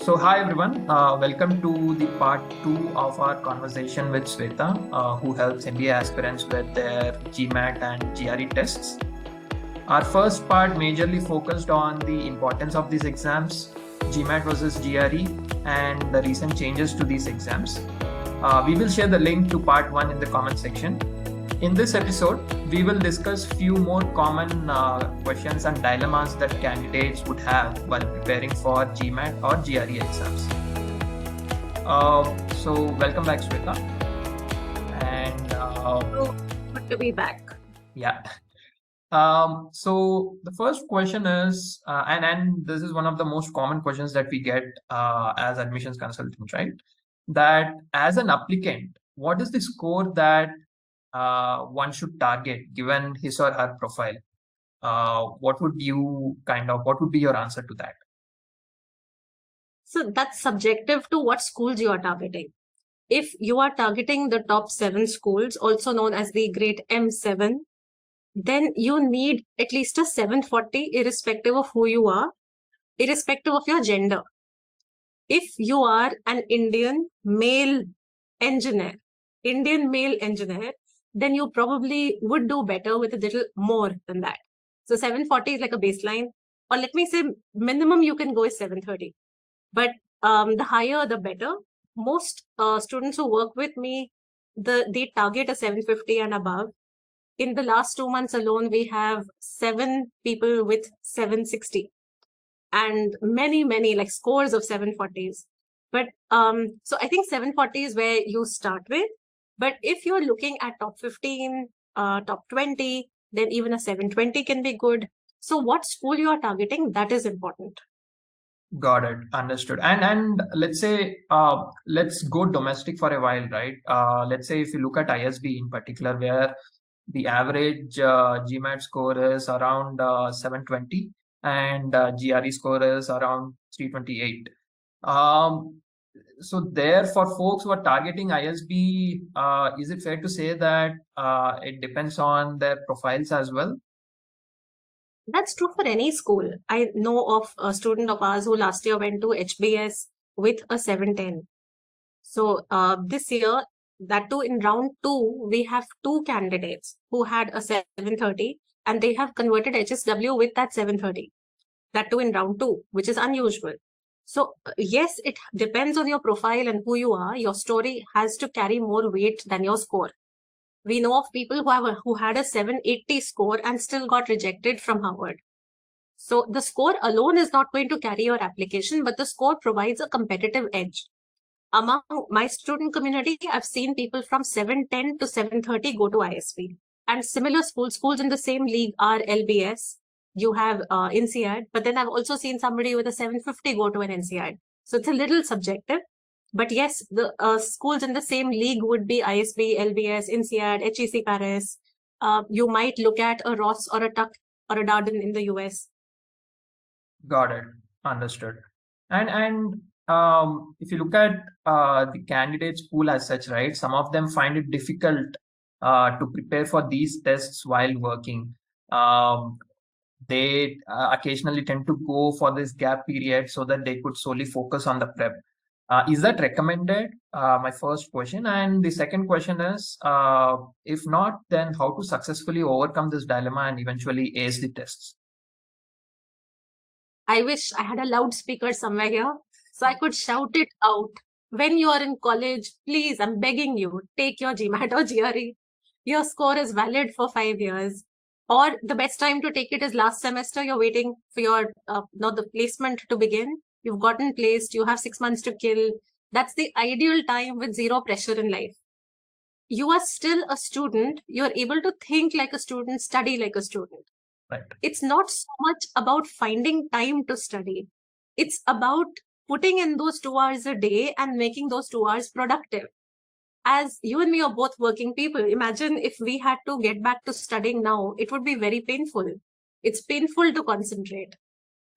Hi everyone, welcome to the part 2 of our conversation with Shweta, who helps MBA aspirants with their GMAT and GRE tests. Our first part majorly focused on the importance of these exams, GMAT versus GRE, and the recent changes to these exams. We will share the link to part 1 in the comment section. In this episode, we will discuss few more common questions and dilemmas that candidates would have while preparing for GMAT or GRE exams. Welcome back, Shweta. And good to be back. Yeah. So the first question is, and this is one of the most common questions that we get as admissions consultants, right? That as an applicant, what is the score that one should target given his or her profile? What would be your answer to that? So that's subjective to what schools you are targeting. If you are targeting the top 7 schools, also known as the grade M7, then you need at least a 740 irrespective of who you are, irrespective of your gender. If you are an Indian male engineer, then you probably would do better with a little more than that. So 740 is like a baseline, or let me say minimum you can go is 730. But the higher, the better. Most students who work with me, they target a 750 and above. In the last 2 months alone, we have 7 people with 760 and many, like scores of 740s. But so I think 740 is where you start with. But if you're looking at top 15, top 20, then even a 720 can be good. So what school you are targeting, that is important. Got it. Understood. And let's say, let's go domestic for a while, right? Let's say if you look at ISB in particular, where the average GMAT score is around 720 and GRE score is around 328. So there, for folks who are targeting ISB, is it fair to say that it depends on their profiles as well? That's true for any school. I know of a student of ours who last year went to HBS with a 710. So this year, that too in round 2, we have 2 candidates who had a 730 and they have converted HSW with that 730. That too in round 2, which is unusual. So yes, it depends on your profile and who you are. Your story has to carry more weight than your score. We know of people who had a 780 score and still got rejected from Harvard. So the score alone is not going to carry your application, but the score provides a competitive edge. Among my student community, I've seen people from 710 to 730 go to ISB. And similar schools in the same league are LBS. You have INSEAD, but then I've also seen somebody with a 750 go to an INSEAD. So it's a little subjective. But yes, the schools in the same league would be ISB, LBS, INSEAD, HEC Paris. You might look at a Ross or a Tuck or a Darden in the US. Got it. Understood. And if you look at the candidates pool as such, right, some of them find it difficult to prepare for these tests while working. They occasionally tend to go for this gap period so that they could solely focus on the prep. Is that recommended? My first question. And the second question is, if not, then how to successfully overcome this dilemma and eventually ace the tests? I wish I had a loudspeaker somewhere here so I could shout it out. When you are in college, please, I'm begging you, take your GMAT or GRE. Your score is valid for 5 years. Or the best time to take it is last semester. You're waiting for your the placement to begin. You've gotten placed. You have 6 months to kill. That's the ideal time with zero pressure in life. You are still a student. You're able to think like a student, study like a student. Right. It's not so much about finding time to study. It's about putting in those 2 hours a day and making those 2 hours productive. As you and me are both working people, imagine if we had to get back to studying now, it would be very painful. It's painful to concentrate.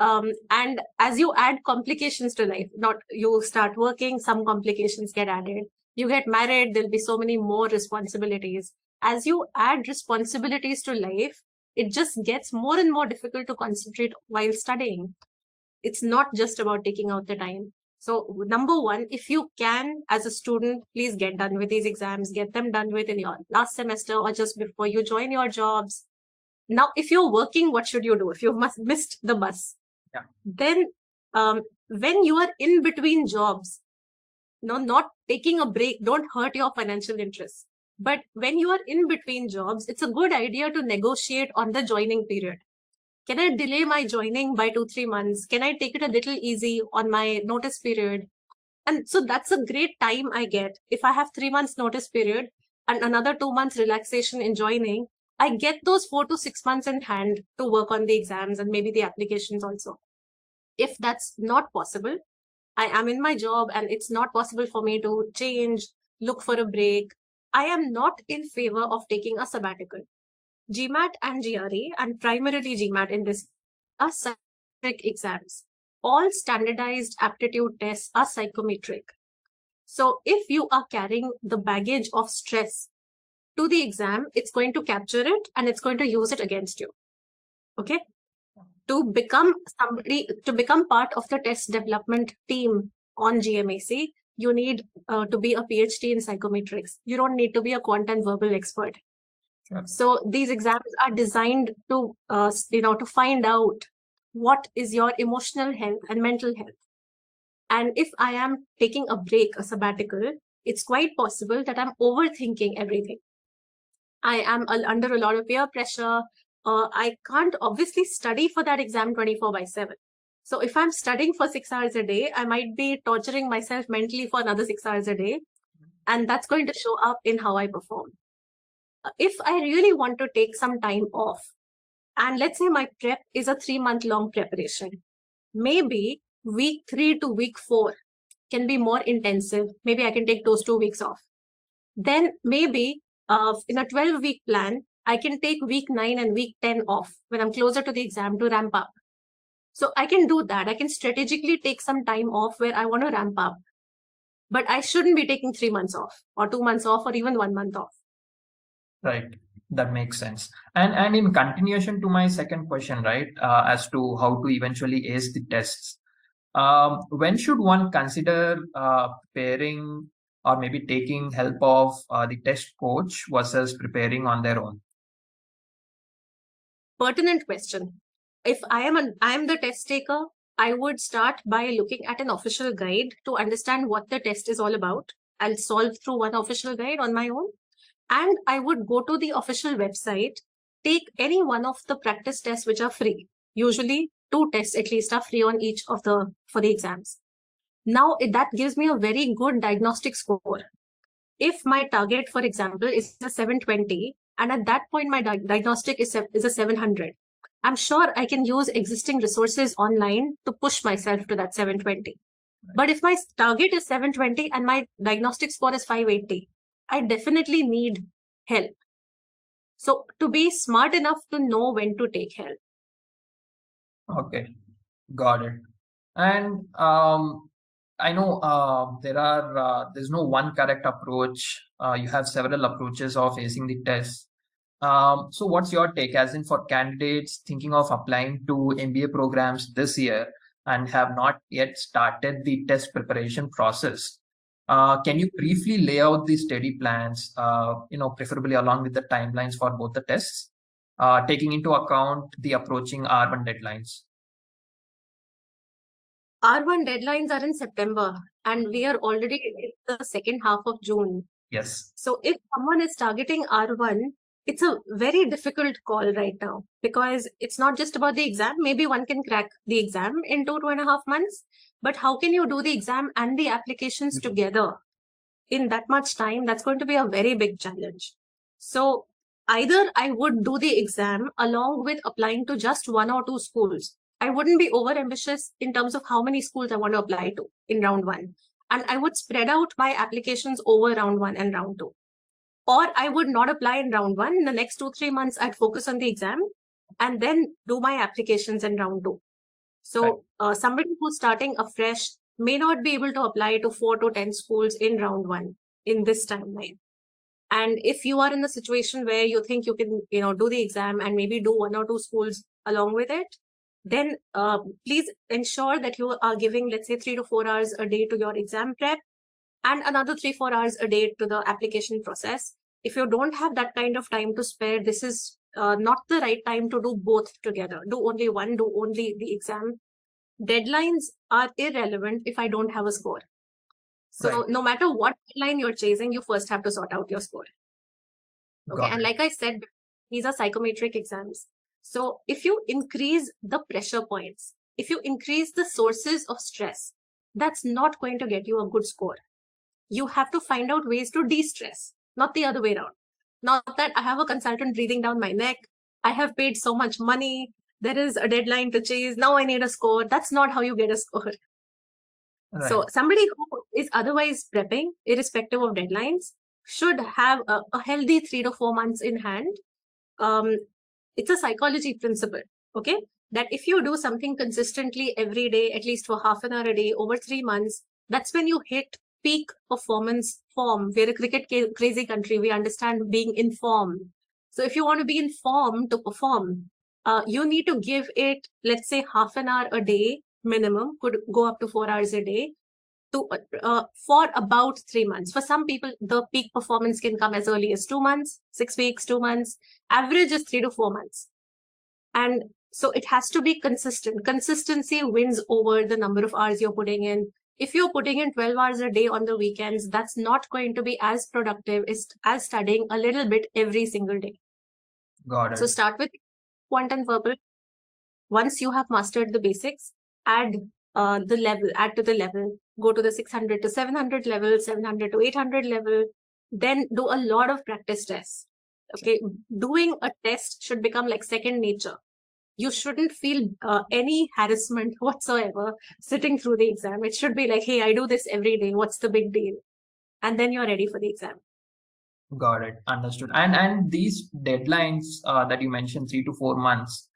And as you add complications to life, you start working, some complications get added. You get married, there'll be so many more responsibilities. As you add responsibilities to life, it just gets more and more difficult to concentrate while studying. It's not just about taking out the time. So number one, if you can, as a student, please get done with these exams, get them done with in your last semester or just before you join your jobs. Now, if you're working, what should you do? If you've missed the bus, then when you are in between jobs, not taking a break, don't hurt your financial interests. But when you are in between jobs, it's a good idea to negotiate on the joining period. Can I delay my joining by 2-3 months? Can I take it a little easy on my notice period? And so that's a great time I get. If I have 3 months notice period and another 2 months relaxation in joining, I get those 4 to 6 months in hand to work on the exams and maybe the applications also. If that's not possible, I am in my job and it's not possible for me to change, look for a break, I am not in favor of taking a sabbatical. GMAT and GRE, and primarily GMAT in this, are psychometric exams. All standardized aptitude tests are psychometric. So if you are carrying the baggage of stress to the exam, it's going to capture it and it's going to use it against you. Okay? To become part of the test development team on GMAC, you need to be a PhD in psychometrics. You don't need to be a quant and verbal expert. Sure. So these exams are designed to, to find out what is your emotional health and mental health. And if I am taking a break, a sabbatical, it's quite possible that I'm overthinking everything. I am under a lot of peer pressure. I can't obviously study for that exam 24/7. So if I'm studying for 6 hours a day, I might be torturing myself mentally for another 6 hours a day. And that's going to show up in how I perform. If I really want to take some time off, and let's say my prep is a 3-month-long preparation, maybe week 3 to week 4 can be more intensive. Maybe I can take those 2 weeks off. Then maybe in a 12-week plan, I can take week 9 and week 10 off when I'm closer to the exam to ramp up. So I can do that. I can strategically take some time off where I want to ramp up. But I shouldn't be taking 3 months off or 2 months off or even 1 month off. Right. That makes sense. And in continuation to my second question, right, as to how to eventually ace the tests, when should one consider preparing or maybe taking help of the test coach versus preparing on their own? Pertinent question. If I am the test taker, I would start by looking at an official guide to understand what the test is all about. I'll solve through one official guide on my own. And I would go to the official website, take any one of the practice tests which are free. Usually 2 tests at least are free on each of for the exams. Now that gives me a very good diagnostic score. If my target, for example, is a 720, and at that point my diagnostic is a 700, I'm sure I can use existing resources online to push myself to that 720. Right. But if my target is 720 and my diagnostic score is 580, I definitely need help. So to be smart enough to know when to take help. Okay, got it. And I know there's no one correct approach. You have several approaches of acing the test. So what's your take, as in for candidates thinking of applying to MBA programs this year and have not yet started the test preparation process? Can you briefly lay out the study plans, preferably along with the timelines for both the tests, taking into account the approaching R1 deadlines? R1 deadlines are in September and we are already in the second half of June. Yes. So if someone is targeting R1, it's a very difficult call right now because it's not just about the exam. Maybe one can crack the exam in 2.5 months, but how can you do the exam and the applications together in that much time? That's going to be a very big challenge. So either I would do the exam along with applying to just 1 or 2 schools. I wouldn't be over ambitious in terms of how many schools I want to apply to in round 1. And I would spread out my applications over round 1 and round 2. Or I would not apply in round 1. In the next 2-3 months, I'd focus on the exam and then do my applications in round 2. So somebody who's starting afresh may not be able to apply to 4 to 10 schools in round 1 in this timeline. And if you are in a situation where you think you can, do the exam and maybe do 1 or 2 schools along with it, then please ensure that you are giving, let's say, 3 to 4 hours a day to your exam prep and another 3-4 hours a day to the application process. If you don't have that kind of time to spare, this is not the right time to do both together. Do only one, do only the exam. Deadlines are irrelevant if I don't have a score. So no matter what deadline you're chasing, you first have to sort out your score. Okay, and like I said, these are psychometric exams. So if you increase the pressure points, if you increase the sources of stress, that's not going to get you a good score. You have to find out ways to de-stress, not the other way around. Not that I have a consultant breathing down my neck, I have paid so much money, there is a deadline to chase, now I need a score. That's not how you get a score. Right. So somebody who is otherwise prepping, irrespective of deadlines, should have a healthy 3 to 4 months in hand. It's a psychology principle, okay? That if you do something consistently every day, at least for half an hour a day over 3 months, that's when you hit peak performance form. We're a cricket crazy country. We understand being in form. So if you want to be in form to perform, you need to give it, let's say, half an hour a day minimum, could go up to 4 hours a day, to for about 3 months. For some people, the peak performance can come as early as 2 months, 6 weeks, 2 months. Average is 3 to 4 months. And so it has to be consistent. Consistency wins over the number of hours you're putting in. If you're putting in 12 hours a day on the weekends, that's not going to be as productive as studying a little bit every single day. Got it. So start with quant and verbal. Once you have mastered the basics, add to the level, go to the 600 to 700 level, 700 to 800 level, then do a lot of practice tests. Okay, doing a test should become like second nature. You shouldn't feel any harassment whatsoever sitting through the exam. It should be like, hey, I do this every day. What's the big deal? And then you're ready for the exam. Got it. Understood. And these deadlines that you mentioned, 3 to 4 months,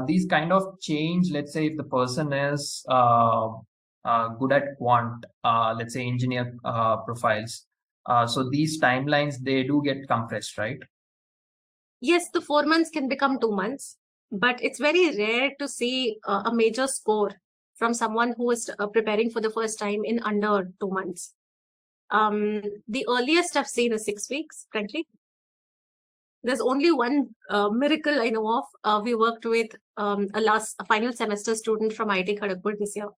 these kind of change, let's say if the person is good at quant, let's say engineer profiles. So these timelines, they do get compressed, right? Yes, the 4 months can become 2 months, but it's very rare to see a major score from someone who is preparing for the first time in under 2 months. The earliest I've seen is 6 weeks, frankly. There's only one miracle I know of. We worked with a final semester student from IIT Kharagpur this year.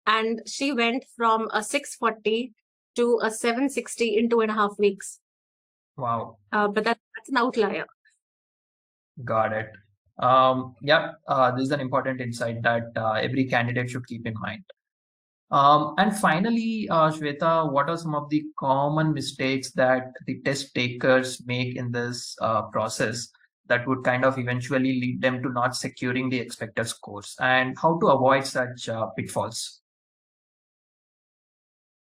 And she went from a 640 to a 760 in 2.5 weeks. Wow. But that's an outlier. Got it. This is an important insight that every candidate should keep in mind. And finally, Shweta, what are some of the common mistakes that the test takers make in this process that would kind of eventually lead them to not securing the expected scores, and how to avoid such pitfalls?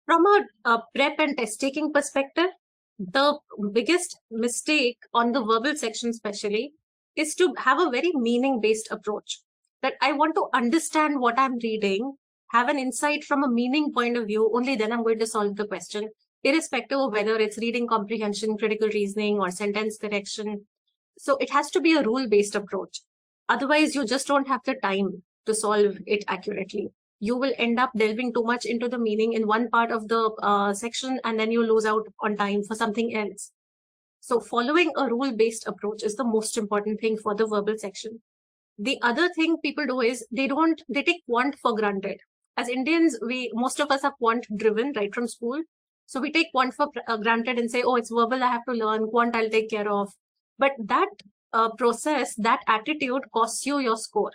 From a prep and test taking perspective, the biggest mistake on the verbal section especially is to have a very meaning-based approach. That I want to understand what I'm reading, have an insight from a meaning point of view, only then I'm going to solve the question, irrespective of whether it's reading comprehension, critical reasoning, or sentence correction. So it has to be a rule-based approach. Otherwise, you just don't have the time to solve it accurately. You will end up delving too much into the meaning in one part of the section, and then you lose out on time for something else. So following a rule-based approach is the most important thing for the verbal section. The other thing people do is they take quant for granted. As Indians, most of us are quant driven right from school. So we take quant for granted and say, oh, it's verbal, I have to learn, quant I'll take care of. But that process, that attitude costs you your score.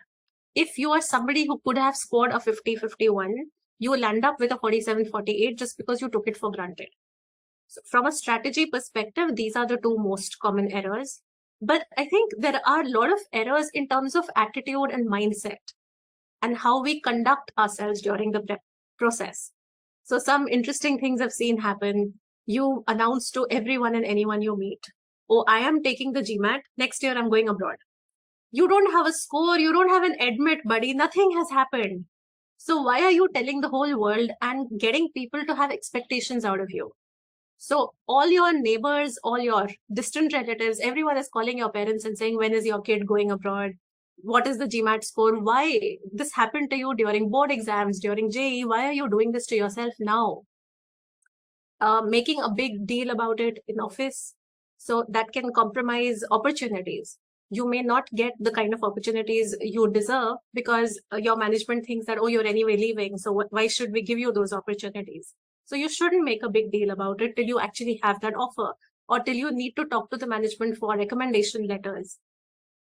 If you are somebody who could have scored a 50-51, you will end up with a 47-48 just because you took it for granted. So from a strategy perspective, these are the two most common errors. But I think there are a lot of errors in terms of attitude and mindset and how we conduct ourselves during the prep process. So some interesting things I've seen happen. You announce to everyone and anyone you meet, oh, I am taking the GMAT. Next year, I'm going abroad. You don't have a score. You don't have an admit, buddy. Nothing has happened. So why are you telling the whole world and getting people to have expectations out of you? So all your neighbors, all your distant relatives, everyone is calling your parents and saying, when is your kid going abroad? what is the GMAT score? Why this happened to you during board exams, during JE? Why are you doing this to yourself now? Making a big deal about it in office, so that can compromise opportunities. You may not get the kind of opportunities you deserve because your management thinks that, oh, you're anyway leaving, so why should we give you those opportunities? So you shouldn't make a big deal about it till you actually have that offer, or till you need to talk to the management for recommendation letters.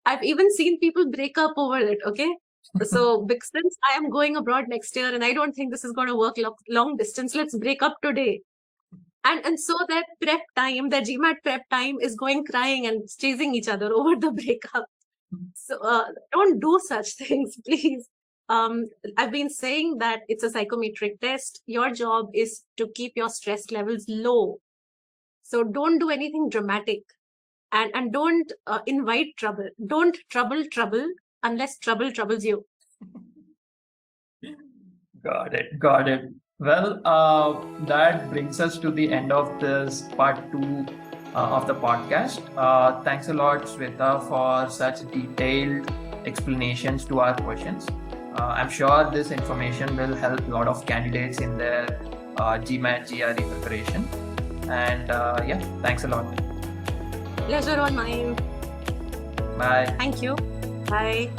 I've even seen people break up over it, okay? So since I am going abroad next year and I don't think this is going to work long distance, let's break up today. And so that prep time, that GMAT prep time is going crying and chasing each other over the breakup. So don't do such things, please. I've been saying that it's a psychometric test. Your job is to keep your stress levels low. So don't do anything dramatic, and don't invite trouble. Don't trouble unless trouble troubles you. Got it. Got it. Well, that brings us to the end of this part 2 of the podcast. Thanks a lot, Shweta, for such detailed explanations to our questions. I'm sure this information will help a lot of candidates in their GMAT GRE preparation. And yeah, thanks a lot. Pleasure on mine. Bye. Thank you. Bye.